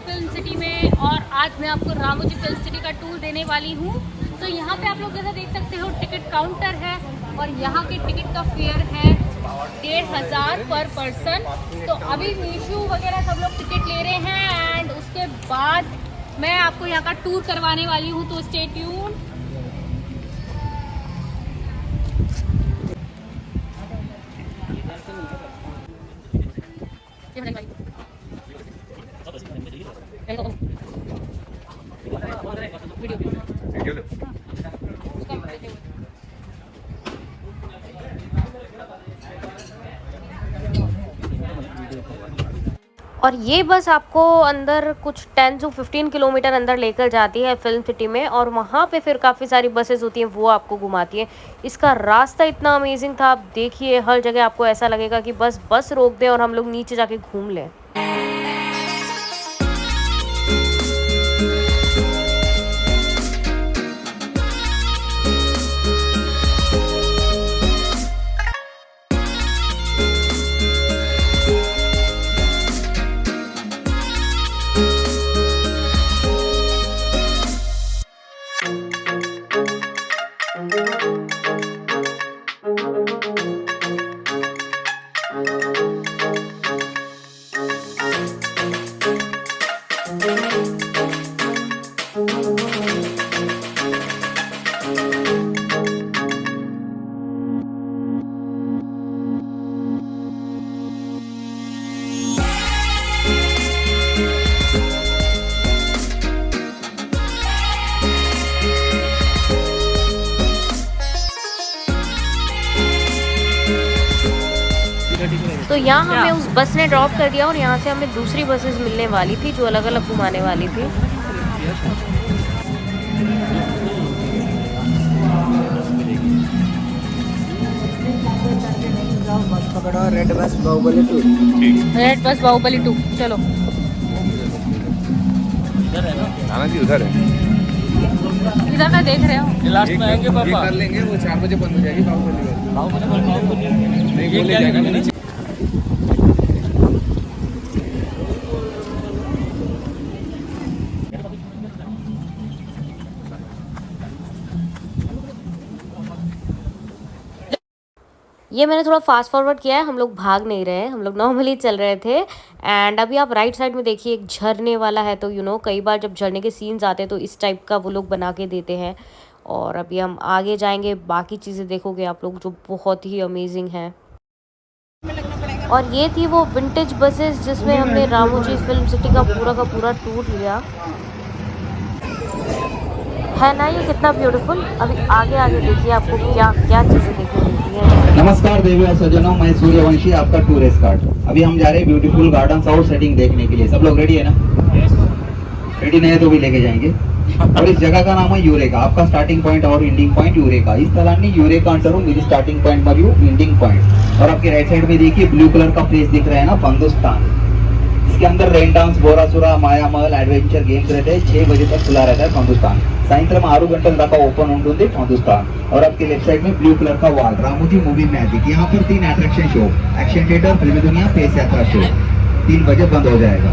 Film city में और आज मैं आपको रामोजी फिल्म सिटी का टूर देने वाली हूँ। तो यहाँ पे आप लोग जैसा देख सकते हो टिकट काउंटर है और यहाँ के टिकट का फेयर है 1500 पर पर्सन। तो अभी मीशू वगैरह सब लोग टिकट ले रहे हैं एंड उसके बाद मैं आपको यहाँ का टूर करवाने वाली हूँ, तो स्टे ट्यून। और ये बस आपको अंदर कुछ 10 से 15 किलोमीटर अंदर लेकर जाती है फिल्म सिटी में, और वहाँ पे फिर काफ़ी सारी बसेस होती हैं, वो आपको घुमाती है। इसका रास्ता इतना अमेजिंग था, आप देखिए हर जगह आपको ऐसा लगेगा कि बस रोक दें और हम लोग नीचे जाके घूम लें। तो यहाँ हमें उस बस ने ड्रॉप कर दिया और यहाँ से हमें दूसरी बसेस मिलने वाली थी जो अलग अलग घुमाने वाली थी। बस पकड़ो, red bus Baahubali 2। Red bus Baahubali 2, चलो। इधर है ना आनंद जी, उधर है, इधर का देख रहे हो। लास्ट में आएंगे पापा, कर लेंगे, वो 4 बजे बंद हो जाएगी बाहुबली। नहीं ये क्या जाएगा नीचे। ये मैंने थोड़ा फास्ट फॉरवर्ड किया है, हम लोग भाग नहीं रहे हैं, हम लोग नॉर्मली चल रहे थे। एंड अभी आप राइट साइड में देखिए एक झरने वाला है, तो कई बार जब झरने के सीन्स आते हैं तो इस टाइप का वो लोग बना के देते हैं। और अभी हम आगे जाएंगे, बाकी चीज़ें देखोगे आप लोग जो बहुत ही अमेजिंग है। और ये थी वो विंटेज बसेस जिसमें हमने रामोजी फिल्म सिटी का पूरा टूर लिया है ना। ये कितना ब्यूटीफुल। अभी आगे देखिए आपको क्या क्या चीज़ें देखने मिलती है। नमस्कार देवी और सज्जनों, मैं सूर्यवंशी, आपका टूरिस्ट गाइड। अभी हम जा रहे हैं ब्यूटीफुल गार्डन और सेटिंग देखने के लिए। सब लोग रेडी है ना? रेडी नहीं है तो भी लेके जाएंगे। और इस जगह का नाम है यूरेका। आपका स्टार्टिंग पॉइंट और एंडिंग पॉइंट यूरेका। इस స్థలాన్ని यूरेका अंటారు। मेरी स्टार्टिंग पॉइंट మరియు एंडिंग पॉइंट। और आपके राइट साइड में देखिए ब्लू कलर का प्लेस दिख रहा है ना, पंदुस्तान। इसके अंदर रेन डांस, बोरासुरा, माया महल, एडवेंचर गेम्स रहते हैं। 6 बजे तक खुला रहता है पंदुस्तान। సాయంత్రం 6 గంటల దాకా ఓపెన్ ఉంటుంది పందుస్తాన్। और आपके लेफ्ट साइड में ब्लू कलर का वॉल, रामोजी मूवी मैजिक। यहाँ पर 3 अट्रैक्शन शो, एक्शन थिएटर, फिल्मी दुनिया, फेस यात्रा शो 3 बजे बंद हो जाएगा।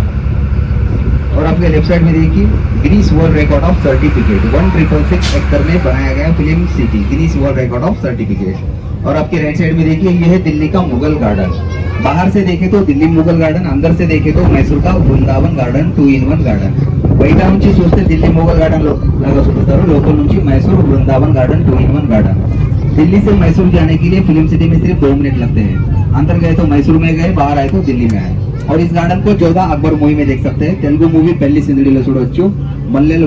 और आपके लेफ्ट साइड में देखिए Guinness world record of certificate 1666 एकड़ में बनाया गया film city, Guinness world record of certificate. और आपके राइट साइड में देखिए ये है दिल्ली का मुगल गार्डन। बाहर से देखे तो दिल्ली मुगल गार्डन, अंदर से देखे तो मैसूर का वृंदावन गार्डन 2-in-1 गार्डन। బయట నుంచి చూస్తే ఢిల్లీ మొగల్ గార్డెన్ లాగా చూపిస్తారు, లోపల నుంచి Mysore Vrindavan garden 2-in-1 garden. Delhi से मैसूर जाने के लिए फिल्म सिटी में सिर्फ 2 मिनट लगते हैं। अंदर गए तो मैसूर में गए, बाहर आए तो दिल्ली में आए। और इस गार्डन को 14 अकबर मूवी में देख सकते हैं। तेलुगु मूवी పెళ్లి సిందడిలో చూడొచ్చు, మల్లెల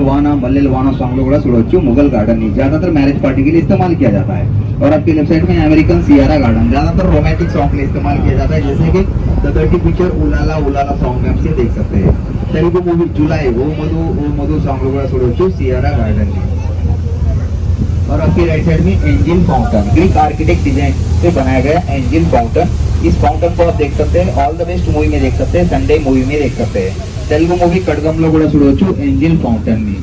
వాన సాంగ్ లో కూడా చూడొచ్చు। मुगल गार्डन ही ज्यादातर मैरिज पार्टी के लिए इस्तेमाल किया जाता है। और आपके लेफ्ट साइड में अमेरिकन सियारा गार्डन, ज्यादातर रोमांटिक सॉन्ग के लिए इस्तेमाल किया जाता है, जैसे कि द डर्टी पिक्चर उलाला उलाला सॉन्ग में से देख सकते हैं। तेलुगु मूवी जुलाई ओ मधु सॉन्ग లో కూడా చూడొచ్చు सियारा गार्डन में। और आपके राइट साइड में angel fountain, Greek architect design से बनाया गया एंजिल फाउंटेन। इस फाउंटेन को आप देख सकते हैं ऑल द बेस्ट मूवी में देख सकते हैं, संडे मूवी में देख सकते हैं। तेलुगु मूवी कड़गम లో కూడా చూడొచ్చు एंजिल फाउंटेन में।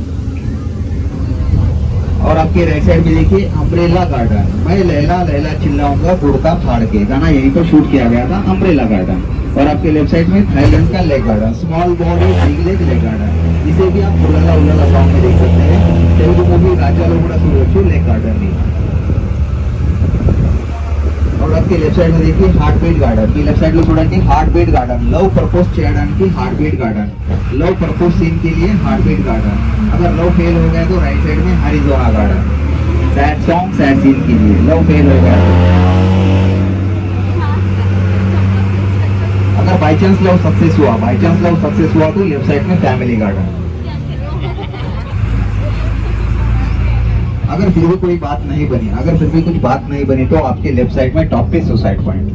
और आपके राइट साइड में देखिए अम्ब्रेला गार्डन। मैं लैला लैला चिल्लाऊंगा बुड़का फाड़ के, गाना यहीं पर शूट किया गया था, अम्ब्रेला गार्डन। और आपके लेफ्ट साइड में थाईलैंड का lake garden, small body big lake lake garden, इसे भी आप उल्ला उल्ला सॉन्ग में देख सकते हैं। तेलुगु मूवी राजा लोगुड़ा सुरक्षु लेक गार्डन भी। और आपके लेफ्ट साइड में देखिए हार्ट बीट गार्डन, మీ लेफ्ट साइड లో చూడండి heart beat garden, love propose చేయడానికి heart beat garden, love propose scene के लिए हार्ट बीट गार्डन। अगर लव फेल हो गया तो राइट साइड में Arizona garden, sad song sad scene के लिए लव फेल हो गया तो। अगर बाई चांस लव सक्सेस हुआ, बाई चांस लव सक्सेस हुआ तो लेफ्ट साइड में फैमिली गार्डन। अगर फिर भी कोई बात नहीं बनी, अगर फिर भी कुछ बात नहीं बनी तो आपके लेफ्ट साइड में टॉप पे सुसाइड पॉइंट,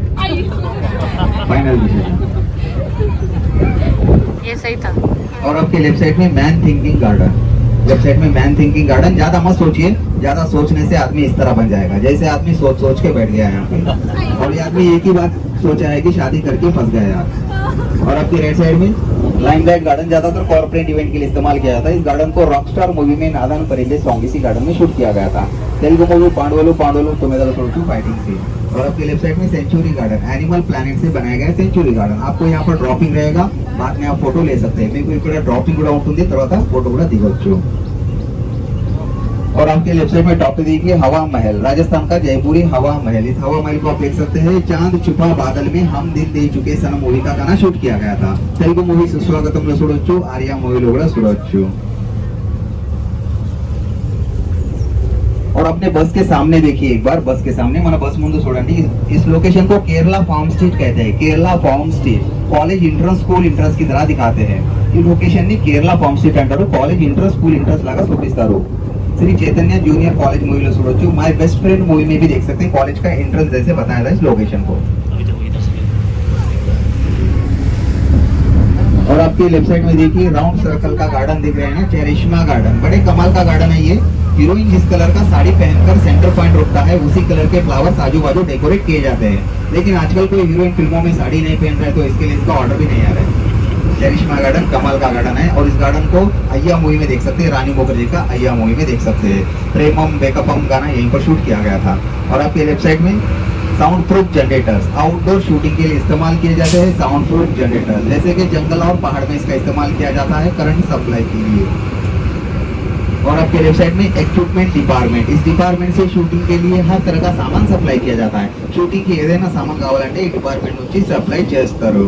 फाइनल डिसीजन। ये सही था। और आपके लेफ्ट साइड में man thinking garden, left side में मैन थिंकिंग गार्डन। ज्यादा मत सोचिए, ज्यादा सोचने से आदमी इस तरह बन जाएगा जैसे आदमी सोच सोच के बैठ गया है यहाँ पे। और ये आदमी एक ही बात सोचा है कि शादी करके फंस गया यार। और आपके राइट साइड में लाइमलाइट गार्डन, ज्यादातर कॉर्पोरेट इवेंट के लिए इस्तेमाल किया जाता है। इस गार्डन को रॉकस्टार मूवी में नादान परिले सॉन्ग इसी गार्डन में शूट किया गया था। तेलुगु मूवी पांडवलु पांडवलु तुम्हें तो फाइटिंग सीन। और आपके लेफ्ट साइड में सेंचुरी गार्डन, एनिमल प्लैनेट से बनाया गया सेंचुरी गार्डन। आपको यहाँ पर ड्रॉपिंग रहेगा, बाद में आप फोटो ले सकते हैं। మీకు ఇక్కడ డ్రాపింగ్ కూడా ఉంటుంది, తర్వాత फोटो కూడా దిగొచ్చు। और आपके लेफ्ट साइड में टॉप पे देखिए हवा महल, राजस्थान का जयपुरी हवा महल। इस हवा महल को आप देख सकते हैं। चांद छुपा बादल में हम दिल दे चुके सनम मूवी का गाना शूट किया गया था। तेलुगु मूवी सुस्वागतम చూడొచ్చు, आर्या मूवी కూడా చూడొచ్చు। और अपने बस के सामने देखिए एक बार, बस के सामने మన बस ముందు చూడండి। इस लोकेशन को केरला फार्म स्ट्रीट कहते हैं, Kerala farm street. College entrance school entrance की तरह दिखाते हैं। ఈ लोकेशन ని కేరళ ఫార్మ్ స్ట్రీట్ అంటారు, కాలేజ్ ఇంట్రెన్స్ స్కూల్ ఇంట్రెన్స్ లాగా చూపిస్తారు। Shri Chaitanya junior college movie लो చూడొచ్చు। माय बेस्ट फ्रेंड मूवी में भी देख सकते हैं, कॉलेज का एंट्रेंस जैसे बताया था इस लोकेशन को। और आपके लेफ्ट साइड में देखिए राउंड सर्कल का गार्डन दिख रहे हैं ना, चेरिश्मा गार्डन। बड़े कमाल का गार्डन है ये। हीरोइन जिस कलर का साड़ी पहनकर सेंटर पॉइंट रुकता है, उसी कलर के फ्लावर्स आजू बाजू डेकोरेट किए जाते हैं। लेकिन आजकल कोई हीरोइन फिल्मों में साड़ी नहीं पहन रहा है, तो इसके लिए इसका ऑर्डर भी नहीं आ रहा है। चेरिश्मा गार्डन कमाल का गार्डन है। और इस गार्डन को अय्या मूवी में देख सकते हैं, रानी मुखर्जी का अय्या मूवी में देख सकते हैं। प्रेमम बेकअपम गाना यहीं पर शूट किया गया था। और आपके लेफ्ट साइड में sound proof generators, outdoor shooting के लिए इस्तेमाल किए जाते हैं साउंड प्रूफ जनरेटर्स। जैसे कि जंगल और पहाड़ में इसका इस्तेमाल किया जाता है करंट सप्लाई के लिए। और आपके लेफ्ट साइड में इक्विपमेंट डिपार्टमेंट, इस डिपार्टमेंट से शूटिंग के लिए हर तरह का सामान सप्लाई किया जाता है। शूटिंग की ఏదైనా సామాన్ కావాలంటే ఈ డిపార్ట్మెంట్ నుంచి సప్లై చేస్తారు।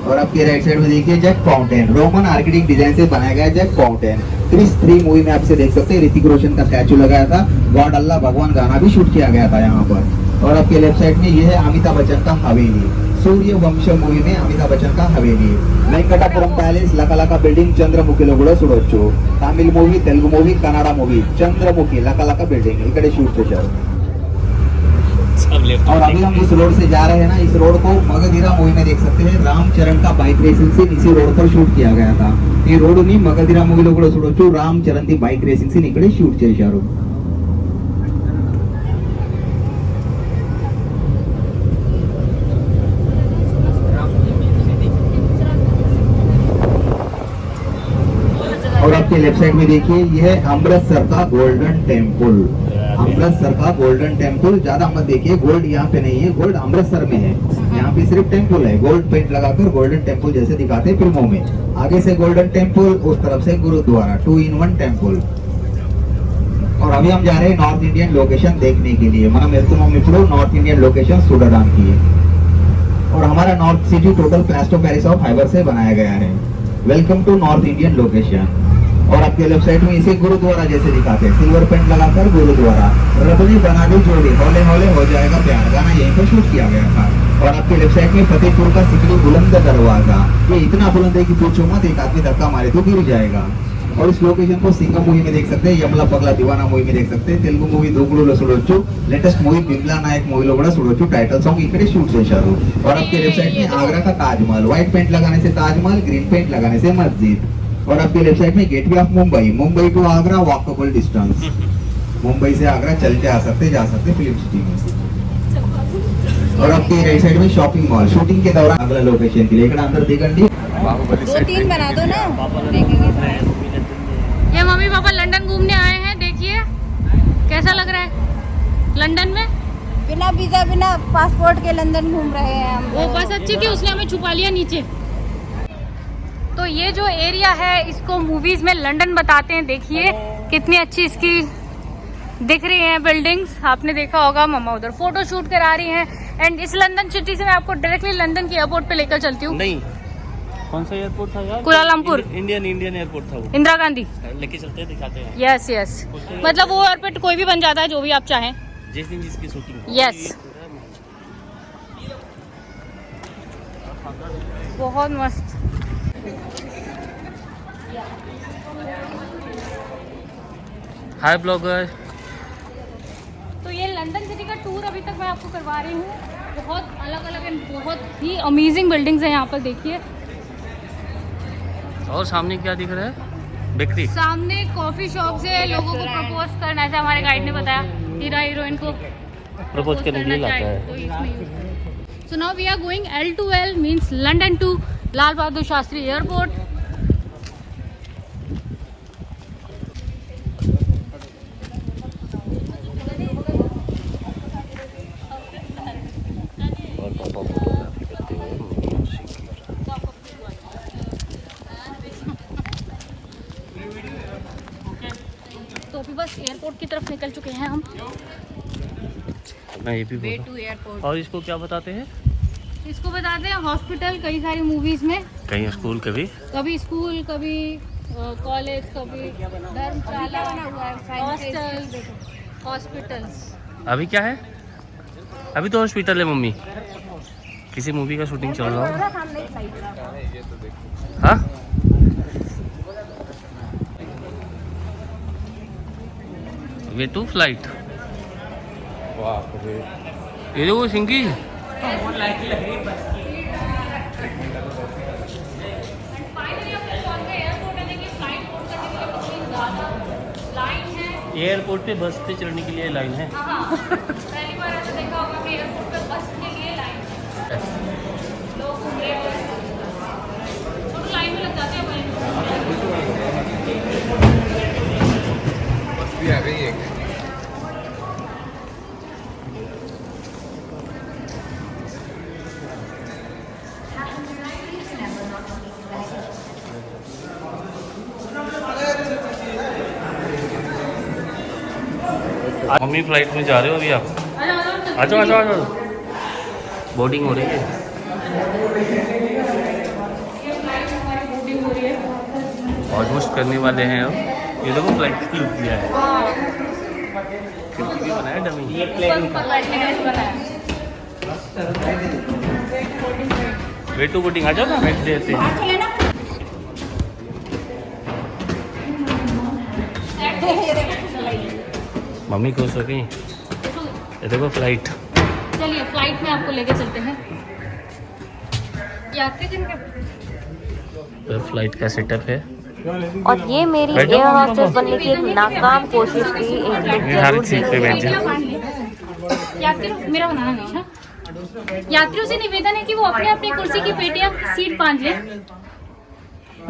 और आपके राइट साइड में देखिए Jack fountain, Roman architect design से बनाया गया जैक फाउंटेन। क्रिस 3 मूवी में आपसे देख सकते हैं ऋतिक रोशन का स्टैचू लगाया था। गॉड अल्लाह भगवान गाना भी शूट किया गया था यहाँ पर। और आपके लेफ्ट साइड में ये है अमिताभ बच्चन का हवेली, सूर्यवंशम मूवी में अमिताभ बच्चन का हवेली। వెంకటాపురం ప్యాలెస్ లకలక బిల్డింగ్ చంద్రముఖిలో కూడా చూడొచ్చు। Tamil movie, Telugu movie, Kannada movie Chandramukhi లకలక బిల్డింగ్ ఇక్కడే షూట్ చేశారు। और अभी हम जिस रोड से जा रहे हैं ना, इस रोड को मगधीरा मूवी में देख सकते हैं। रामचरण का बाइक रेसिंग सीन इसी रोड पर शूट किया गया था। ఈ రోడ్డుని మగధీరా మూవీలో కూడా చూడొచ్చు। రామ్ చరణ్ ది బైక్ రేసింగ్ సీన్ ఇక్కడే షూట్ చేశారు। और आपके लेफ्ट साइड में देखिए यह है अमृतसर का गोल्डन टेम्पल। अमृतसर का गोल्डन टेम्पल, ज्यादा मत देखिए, गोल्ड यहाँ पे नहीं है, गोल्ड अमृतसर में है। यहाँ पे सिर्फ टेम्पल है, गोल्ड पेंट लगाकर गोल्डन टेम्पल जैसे दिखाते हैं फिल्मों में। आगे से गोल्डन टेम्पल, उस तरफ से गुरुद्वारा, 2 in 1 टेम्पल। और अभी हम जा रहे हैं नॉर्थ इंडियन लोकेशन देखने के लिए। మనం వెళ్తున్నాం ఇప్పుడు నార్త్ ఇండియన్ लोकेशन చూడడానికి। और हमारा north city total plaster Paris of fibre से बनाया गया है। Welcome to north Indian location. और आपके लेफ्ट साइड में इसे गुरुद्वारा जैसे दिखाते हैं, सिल्वर पेंट लगाकर गुरुद्वारा। रब ने बना दी जोड़ी, हौले हौले हो जाएगा प्यार, गाना यहीं पर शूट किया गया था। और आपके लेफ्ट साइड में फतेहपुर का सिकड़ी बुलंद दरवाजा, ये इतना बुलंद है कि पूछो मत, एक आदमी धक्का मारे तो गिर जाएगा। और इस लोकेशन को सिंगम मूवी में देख सकते हैं, यमला पगला दीवाना मूवी में देख सकते हैं, तेलुगु मूवी దూకుడులో చూడొచ్చు, लेटेस्ट मूवी बिमला नायक मूवीలో కూడా చూడొచ్చు। टाइटल सॉन्ग इकड़े शूट చేశారు। और आपके लेफ्ट साइड में आगरा का ताजमहल, व्हाइट पेंट लगाने से ताजमहल, ग्रीन पेंट लगाने से मस्जिद। और आपके लेफ्ट साइड में gateway of Mumbai, Mumbai to Agra walkable distance, Mumbai से आगरा चलते आ सकते जा सकते फिल्म सिटी में। और आपके राइट साइड में शॉपिंग मॉल, शूटिंग के दौरान अगला लोकेशन के लिए ఇక్కడ అందరూ దిగండి। 2-3 बना दो ना, देखेंगे। ये मम्मी पापा लंदन घूमने आए हैं, देखिए कैसा लग रहा है लंदन में? बिना वीजा बिना पासपोर्ट के लंदन घूम रहे हैं हम। वो बस अच्छी थी, उसने हमें छुपा लिया नीचे। तो ये जो एरिया है इसको मूवीज में लंदन बताते हैं। देखिए कितनी अच्छी इसकी दिख रही हैं बिल्डिंग्स। आपने देखा होगा मम्मा उधर फोटो शूट करा रही हैं। एंड इस लंदन सिटी से मैं आपको डायरेक्टली लंदन के एयरपोर्ट पे लेकर चलती हूँ। नहीं, कौन सा एयरपोर्ट था यार? कुआलालंपुर। इंडियन एयरपोर्ट था वो। इंदिरा गांधी लेके चलते हैं, दिखाते हैं। यस यस, मतलब वो एयरपोर्ट कोई भी बन जाता है, जो भी आप चाहें। जिस दिन जिसकी शूटिंग। यस, बहुत मस्त। हाय ब्लॉगर। तो ये लंदन सिटी का टूर अभी तक मैं आपको करवा रही हूँ। बहुत अलग अलग एंड बहुत ही अमेजिंग बिल्डिंग्स हैं यहाँ पर। देखिए और सामने क्या दिख रहा है? बेकरी। सामने कॉफी शॉप से लोगों को प्रपोज करना है, हमारे गाइड ने बताया। हीरो हीरोइन को प्रपोज करने के लिए लाता है। तो इसमें यूज करें। So now we are going L2L means London to Lal Bahadur Shastri airport. तो अभी बस एयरपोर्ट की तरफ निकल चुके हैं हम। मैं ये भी बोला। और इसको क्या बताते हैं? इसको बताते हैं हॉस्पिटल। कई सारी मूवीज में कहीं स्कूल कभी स्कूल, कभी कॉलेज, कभी धर्मशाला, हॉस्टल, हॉस्पिटल्स। अभी क्या है? अभी तो हॉस्पिटल है मम्मी। किसी मूवी का शूटिंग चल रहा है। हाँ, वे टू फ्लाइट। ये जो वो सिंगी एयरपोर्ट पे बस पे चढ़ने के लिए लाइन है। पहली बार ऐसा देखा होगा कि एयरपोर्ट पे बस के लिए लाइन है। लोग घूम रहे हैं, छोटी लाइन में लग जाते हैं। बस भी आ गई है। मम्मी फ्लाइट में जा रहे हो अभी आप? आ जाओ आ जाओ आ जाओ। बोर्डिंग हो रही है। ऑलमोस्ट करने वाले हैं अब। ये देखो फ्लाइट का लुक दिया है। खिड़की भी बनाया डमी। ये वेट टू बोर्डिंग। आ जाओ ना, बैठ देते हैं। मम्मी खुश हो गई। ये देखो फ्लाइट। चलिए फ्लाइट में आपको लेके चलते हैं। तो फ्लाइट का सेटअप है। और ये मेरी एयर हॉस्टेस बनने की एक नाकाम कोशिश थी। एक दिन जरूर मेरा बनाना हमेशा। यात्रियों से निवेदन है कि वो अपने अपने कुर्सी की पेटियां सीट बांध लें।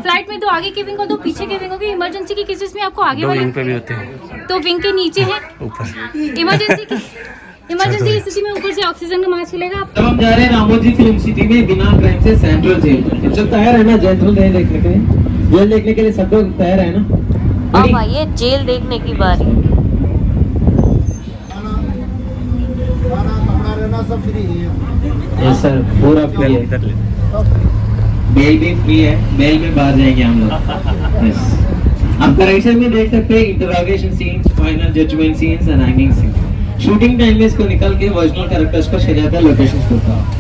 फ्लाइट में दो आगे की विंग और दो पीछे की विंग होगी। इमरजेंसी की केसेस में आपको आगे वाले विंग पे भी होते हैं। तो विंग के नीचे है ऊपर। इमरजेंसी की स्थिति में ऊपर से ऑक्सीजन का मास्क मिलेगा। अब हम जा रहे हैं रामोजी फिल्म सिटी में बिना क्राइम से सेंट्रल जेल। जब तैयार है ना जेल देखने के लिए? जेल देखने के लिए सब लोग तैयार है ना? अब आइए जेल देखने की बारी। यस सर, पूरा फ्री है। बेल भी फ्री है। बेल में बाहर जाएंगे हम लोग। यस, आप राइट साइड में देख सकते हैं interrogation scenes, final judgement scenes and hanging scenes. Shooting time में इसको निकाल के ओरिजिनल कैरेक्टर्स को सजाता है, लोकेशंस को होता है।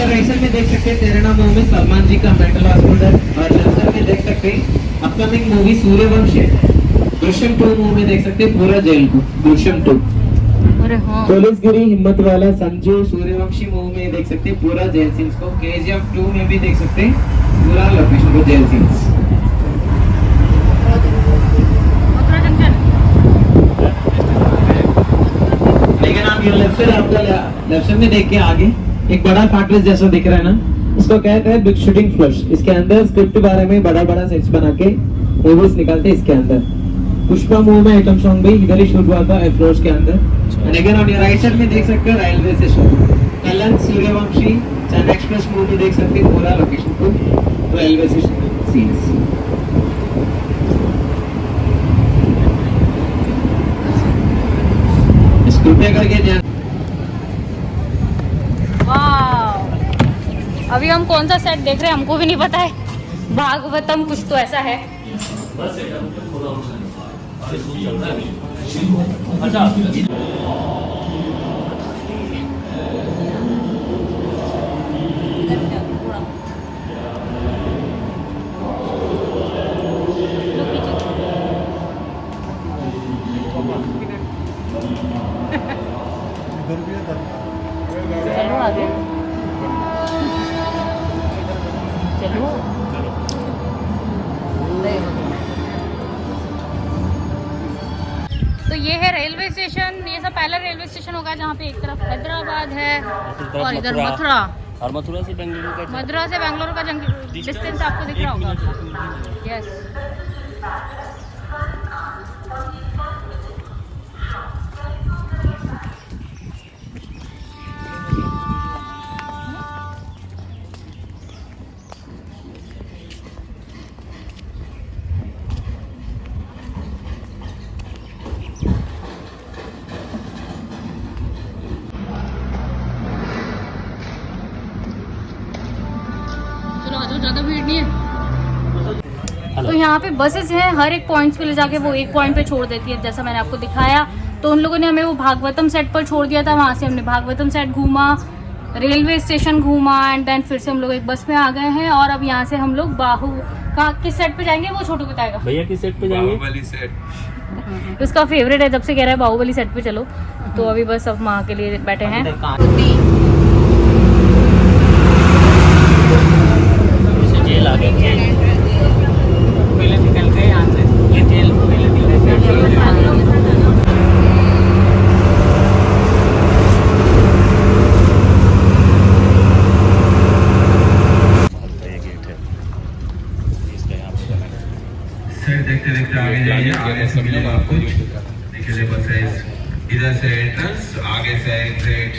राइट साइड में देख सकते हैं तेरे नाम में सलमान जी का मेंटल हॉस्पिटल। और लेफ्ट साइड में देख सकते हैं upcoming movie Suryavanshi. Drishyam 2 movie में देख सकते हैं पूरा जेल को। दृश्यम 2। अरे हाँ, पुलिसगिरी, हिम्मत वाला, संजू, सूर्यवंशी मूवी में देख सकते हैं पूरा जेल सीन्स को। KGF 2 में भी देख सकते हैं पूरा लोकेशन को, जेल सीन्स। लेकिन आप ये लेफ्ट साइड आपको लेफ्ट साइड में देख के आगे एक बड़ा कार्ट्रिज जैसा दिख रहा है ना, इसको कहते हैं बिग शूटिंग फ्लश। इसके अंदर स्क्रिप्ट बारे में बड़ा बड़ा सेट्स बना के मूवीज निकालते हैं इसके अंदर। पुष्पा मूवी में आइटम सॉन्ग भी इधर ही शूट हुआ था एफ्लोर्स के अंदर। And again on your right side में देख सकते हो रेलवे स्टेशन, कल्याण सूर्यवंशी चंद्र एक्सप्रेस मूवी देख सकते हो, पूरा लोकेशन को रेलवे स्टेशन सीन्स। कृपया करके ध्यान। वाह, अभी हम कौन सा सेट देख रहे हैं हमको भी नहीं पता है। भागवतम कुछ तो ऐसा है। चलो आगे चलो। तो ये है रेलवे स्टेशन। ये सब पहला रेलवे स्टेशन होगा जहाँ पे एक तरफ हैदराबाद है और इधर मथुरा। और मथुरा से बेंगलुरु का डिस्टेंस आपको दिख रहा होगा। यस, ज़्यादा भीड़ नहीं है। तो यहाँ पे बसेस हैं, हर एक पॉइंट्स पे ले जाके वो एक पॉइंट पे छोड़ देती है। जैसा मैंने आपको दिखाया, तो उन लोगों ने हमें वो भागवतम सेट पर छोड़ दिया था। वहाँ से हमने भागवतम सेट घूमा, रेलवे स्टेशन घूमा एंड देन फिर से हम लोग एक बस में आ गए हैं। और अब यहाँ से हम लोग किस सेट पे जाएंगे वो छोटू बताएगा। भैया किस सेट पे जाएंगे? बाहुबली सेट। उसका फेवरेट है, जब से कह रहा है बाहुबली सेट पे चलो। तो अभी बस अब माँ के लिए बैठे हैं। जेल आ गया, पहले निकल गए यहाँ से। ये जेल पहले निकल गए। देखते देखते आगे जाइए, आगे से मिलेगा आपको। देखिए बसेस, इधर से एंट्रेंस, आगे से एग्जिट।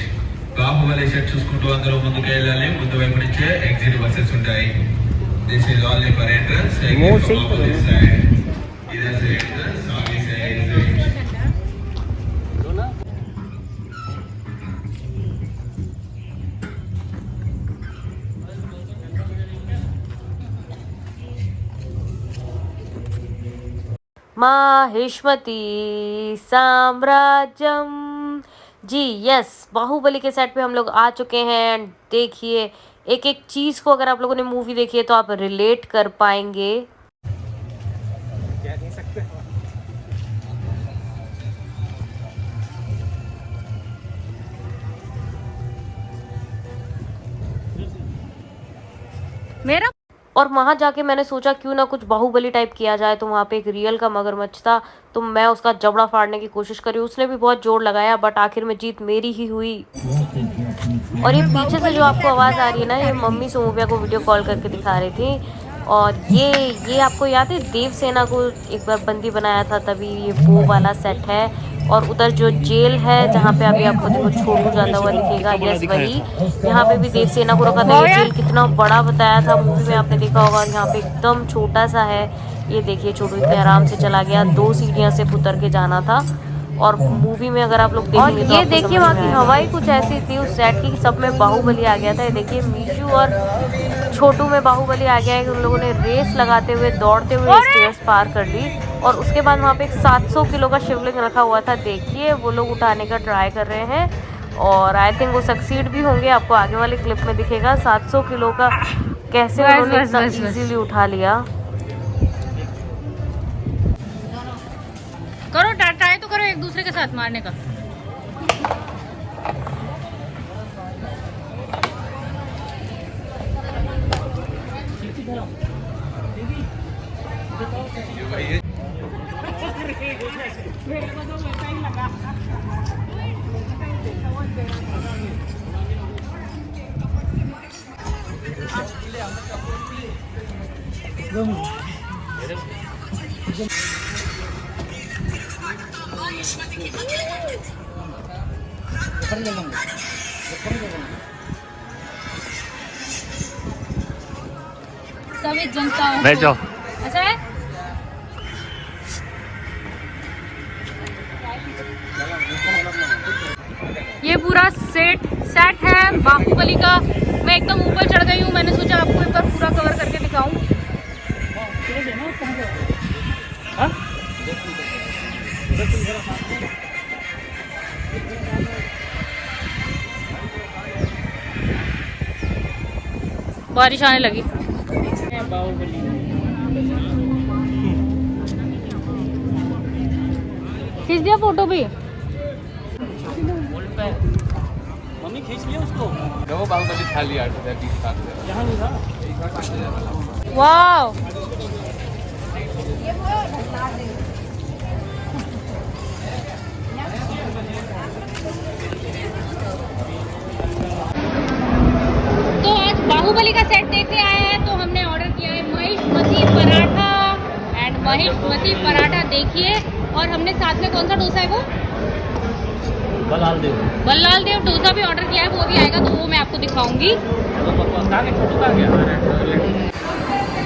बाहुबली सेट చూసుకుంటూ అందరూ ముందుకు వెళ్ళాలి। ముందు వైపు నుంచే ఎగ్జిట్ బస్సెస్ ఉంటాయి। This is only for entrance. इधर से एंट्रेंस, आगे से एग्जिट। माहेश्वती साम्राज्यम जी। यस, बाहुबली के सेट पे हम लोग आ चुके हैं। एंड देखिए, एक एक चीज़ को अगर आप लोगों ने मूवी देखी है तो आप रिलेट कर पाएंगे। मेरा और वहाँ जाके मैंने सोचा क्यों ना कुछ बाहुबली टाइप किया जाए। तो वहाँ पे एक रियल का मगरमच्छ था, तो मैं उसका जबड़ा फाड़ने की कोशिश करी। उसने भी बहुत जोर लगाया, बट आखिर में जीत मेरी ही हुई। और ये पीछे से जो आपको आवाज़ आ रही है ना, ये मम्मी सोमोबिया को वीडियो कॉल करके दिखा रही थी। और ये आपको याद है देवसेना को एक बार बंदी बनाया था, तभी ये वो वाला सेट है। और उधर जो जेल है जहाँ पे अभी आपको देखो छोटू जाता हुआ दिखेगा, यस वही। यहाँ पे भी देवसेना को रखा था। ये जेल कितना बड़ा बताया था मूवी में, आपने देखा होगा। यहाँ पे एकदम छोटा सा है। ये देखिए छोटू इतने आराम से चला गया। 2 सीढ़ियाँ से उतर के जाना था। और मूवी में अगर आप लोग देखेंगे तो ये देखिए वहाँ की हवाई कुछ ऐसी थी उस सेट की, सब में बाहुबली आ गया था। ये देखिए मीशू और छोटू में बाहुबली आ गया है कि उन लोगों ने रेस लगाते हुए दौड़ते हुए स्टेयर्स पार कर ली। और उसके बाद वहाँ पे एक 700 किलो का शिवलिंग रखा हुआ था। देखिए वो लोग उठाने का ट्राई कर रहे हैं और आई थिंक वो सक्सीड भी होंगे। आपको आगे वाले क्लिप में दिखेगा 700 किलो का कैसे उन्होंने इतना इजीली उठा लिया। करो ट्राई तो करो एक दूसरे के साथ मारने का। मेरे को तो वैसा ही लगा। सभी जनता बैठ जाओ। ऐसा है। ये पूरा सेट है बाहुबली का। मैं एकदम ऊपर चढ़ गई हूँ, मैंने सोचा आपको एक बार पूरा कवर करके दिखाऊं। बारिश आने लगी। खींच दिया फोटो भी। मम्मी खींच लिया उसको। वो बाहुबली खा लिया 8,20 साल से। यहाँ नहीं था। वाव, तो आज बाहुबली का सेट देखने आए हैं, तो हमने ऑर्डर किया है महिष्मती पराठा। एंड महिष्मती पराठा देखिए, और हमने साथ में कौन सा डोसा है वो बल्लाल देव डोसा भी ऑर्डर किया है। वो भी आएगा तो वो मैं आपको दिखाऊंगी।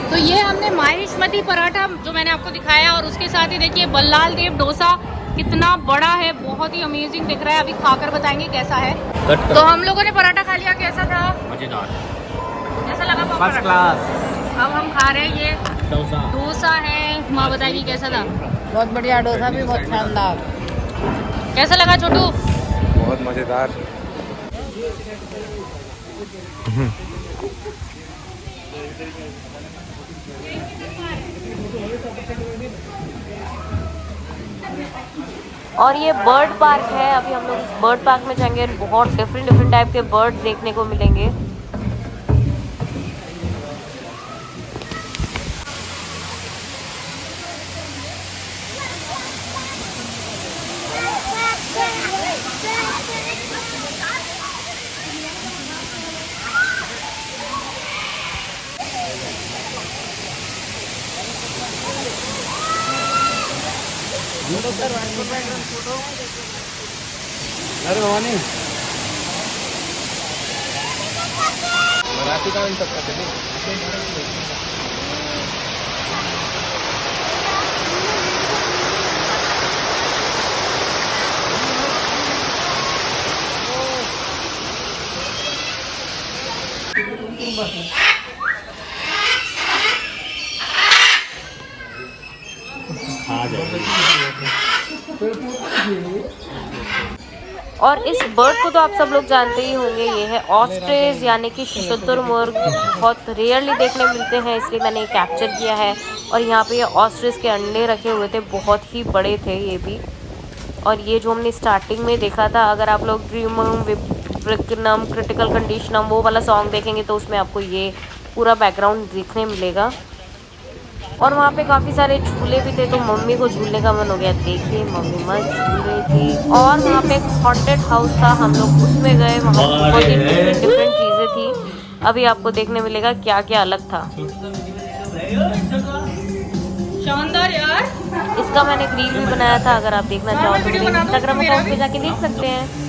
तो ये हमने महिष्मती पराठा जो मैंने आपको दिखाया, और उसके साथ ही देखिए बल्लाल देव डोसा कितना बड़ा है, बहुत ही अमेजिंग दिख रहा है। अभी खाकर बताएंगे कैसा है। तो हम लोगों ने पराठा खा लिया, कैसा था? मजेदार, कैसा लगा? First class. अब हम खा रहे हैं ये डोसा है। माँ बताएगी कैसा था। बहुत बढ़िया डोसा भी बहुत शानदार। कैसा लगा छोटू? बहुत मजेदार। और ये बर्ड पार्क है। अभी हम लोग इस बर्ड पार्क में जाएंगे, बहुत डिफरेंट टाइप के बर्ड्स देखने को मिलेंगे। अरे भवानी मराठी का और इस बर्ड को तो आप सब लोग जानते ही होंगे, ये है ऑस्ट्रिच यानी कि शुतुरमुर्ग। बहुत रेयरली देखने मिलते हैं, इसलिए मैंने ये कैप्चर किया है। और यहाँ पे ये ऑस्ट्रिच के अंडे रखे हुए थे, बहुत ही बड़े थे ये भी। और ये जो हमने स्टार्टिंग में देखा था, अगर आप लोग ड्रीमम विक्रम क्रिटिकल कंडीशनम वो वाला सॉन्ग देखेंगे तो उसमें आपको ये पूरा बैकग्राउंड देखने मिलेगा। और वहाँ पे काफ़ी सारे झूले भी थे, तो मम्मी को झूलने का मन हो गया। देखिए मम्मी मस्त झूल रही थी। और वहाँ पे एक हॉन्टेड हाउस था, हम लोग उसमें गए। वहाँ बहुत ही डिफरेंट चीज़ें थी। अभी आपको देखने मिलेगा क्या क्या अलग था। शानदार यार। इसका मैंने एक रील भी बनाया था, अगर आप देखना चाहो तो मेरे इंस्टाग्राम अकाउंट पे जाके देख सकते हैं।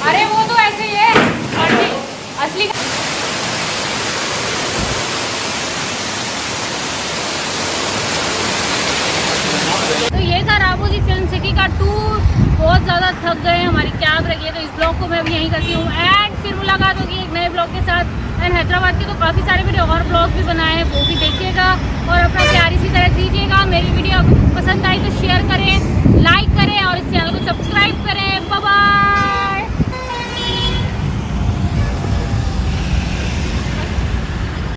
अरे वो तो ऐसे ही है असली। तो ये था रामोजी फिल्म सिटी का टूर। बहुत ज़्यादा थक गए, हमारी कैब रही है, तो इस ब्लॉग को मैं अभी यहीं करती हूँ। एंड फिर मुलाकात होगी एक नए ब्लॉग के साथ। एंड हैदराबाद के तो काफ़ी सारे मैंने और ब्लॉग भी बनाए हैं, वो भी देखिएगा। और अपना प्यार इसी तरह दीजिएगा। मेरी वीडियो पसंद आई तो शेयर करें।